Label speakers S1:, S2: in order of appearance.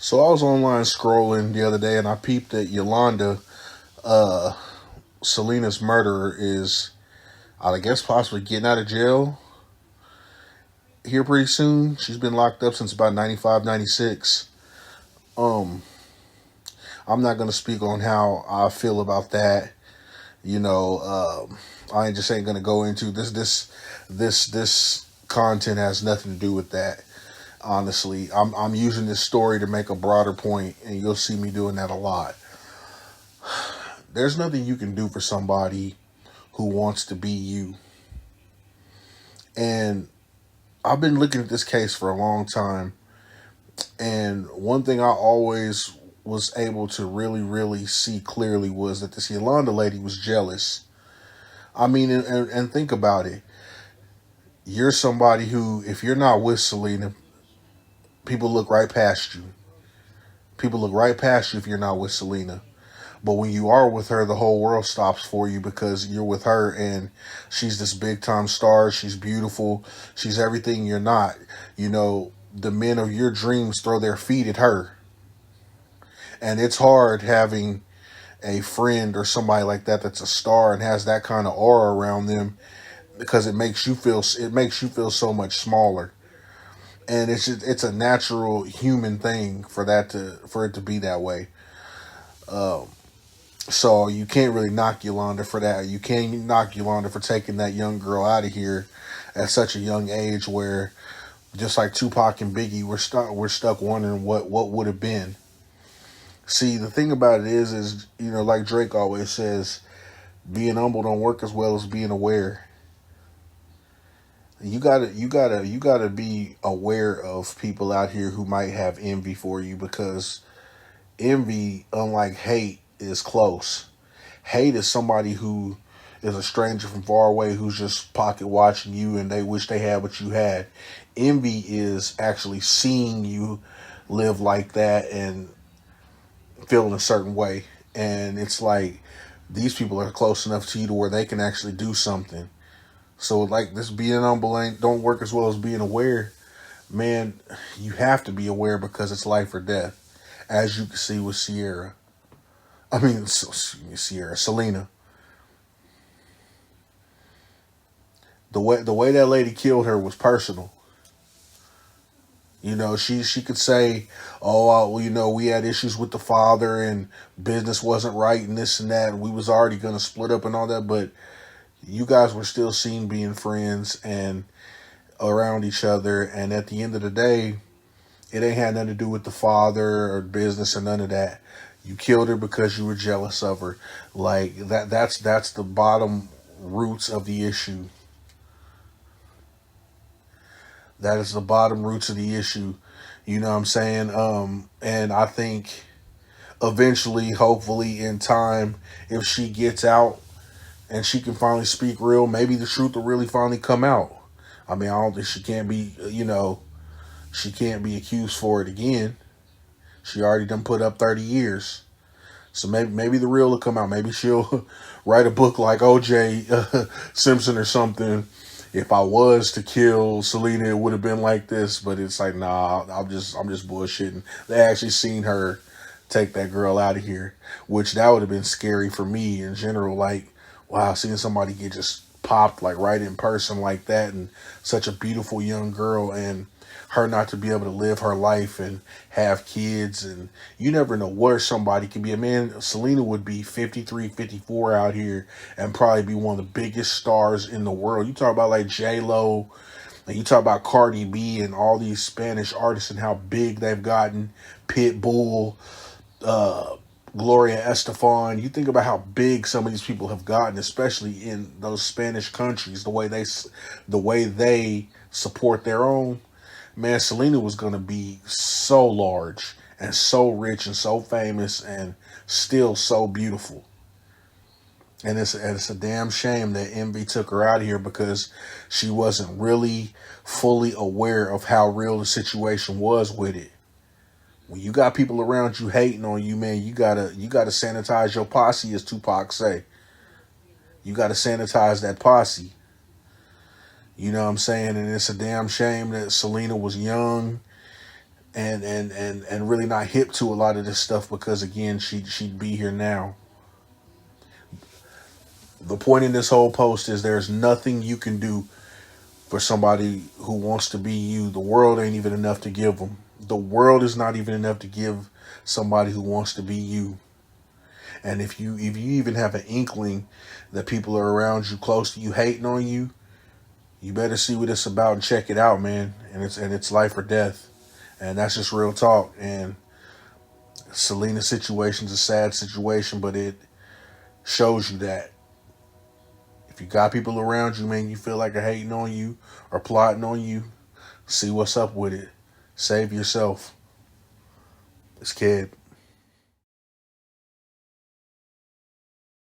S1: So I was online scrolling the other day and I peeped that Yolanda, uh, Selena's murderer, is, I guess, possibly getting out of jail here pretty soon. She's been locked up since about 95, 96. Um, I'm not going to speak on how I feel about that. You know, I just ain't going to go into this content has nothing to do with that. Honestly, I'm using this story to make a broader point, and you'll see me doing that a lot. There's nothing you can do for somebody who wants to be you. And I've been looking at this case for a long time. And one thing I always was able to really see clearly was that this Yolanda lady was jealous. I mean, and think about it. You're somebody who, if you're not with Selena, people look right past you. People look right past you if you're not with Selena. But when you are with her, the whole world stops for you because you're with her and she's this big time star. She's beautiful. She's everything you're not. You know, the men of your dreams throw their feet at her. And it's hard having a friend or somebody like that that's a star and has that kind of aura around them because it makes you feel so much smaller. And it's a natural human thing for it to be that way. Um, So you can't really knock Yolanda for that. You can't knock Yolanda for taking that young girl out of here at such a young age, where just like Tupac and Biggie, we're stuck wondering what would have been. See, the thing about it is like Drake always says, being humble don't work as well as being aware. You gotta be aware of people out here who might have envy for you, because envy, unlike hate, is close. Hate is somebody who is a stranger from far away who's just pocket watching you and they wish they had what you had. Envy is actually seeing you live like that and feeling a certain way. And it's like these people are close enough to you to where they can actually do something. So like this being humble ain't don't work as well as being aware. Man, you have to be aware because it's life or death. As you can see with Sierra. I mean, Sierra, Selena. The way that lady killed her was personal. She could say, "Oh, well, we had issues with the father and business wasn't right and this and that, and we was already gonna split up and all that." But you guys were still seen being friends and around each other. And at the end of the day, it ain't had nothing to do with the father or business or none of that. You killed her because you were jealous of her. Like that. That's the bottom roots of the issue. That is the bottom roots of the issue. You know what I'm saying? And I think eventually, hopefully, in time, if she gets out and she can finally speak real, maybe the truth will really finally come out. I mean, I don't think she can't be accused for it again. She already done put up 30 years. So maybe the real will come out. Maybe she'll write a book like O.J. Simpson or something. If I was to kill Selena, it would have been like this. But it's like, nah, I'm just bullshitting. They actually seen her take that girl out of here, which that would have been scary for me in general. Like, wow, seeing somebody get just popped like right in person like that, and such a beautiful young girl, and her not to be able to live her life and have kids. And you never know where somebody can be. A man, Selena would be 53, 54 out here and probably be one of the biggest stars in the world. You talk about like J-Lo, and you talk about Cardi B and all these Spanish artists and how big they've gotten. Pitbull, uh, Gloria Estefan. You think about how big some of these people have gotten, especially in those Spanish countries. The way they support their own. Man, Selena was gonna be so large and so rich and so famous and still so beautiful. And it's a damn shame that Envy took her out of here because she wasn't really fully aware of how real the situation was with it. When you got people around you hating on you, man, you gotta sanitize your posse, as Tupac say. You gotta sanitize that posse. You know what I'm saying? And it's a damn shame that Selena was young and really not hip to a lot of this stuff because again she'd be here now. The point in this whole post is there's nothing you can do for somebody who wants to be you. The world ain't even enough to give them. The world is not even enough to give somebody who wants to be you. And if you even have an inkling that people are around you, close to you, hating on you, you better see what it's about and check it out, man. And it's life or death, and that's just real talk. And Selena's situation's a sad situation, but it shows you that if you got people around you, man, you feel like they're hating on you or plotting on you, see what's up with it. Save yourself. This kid.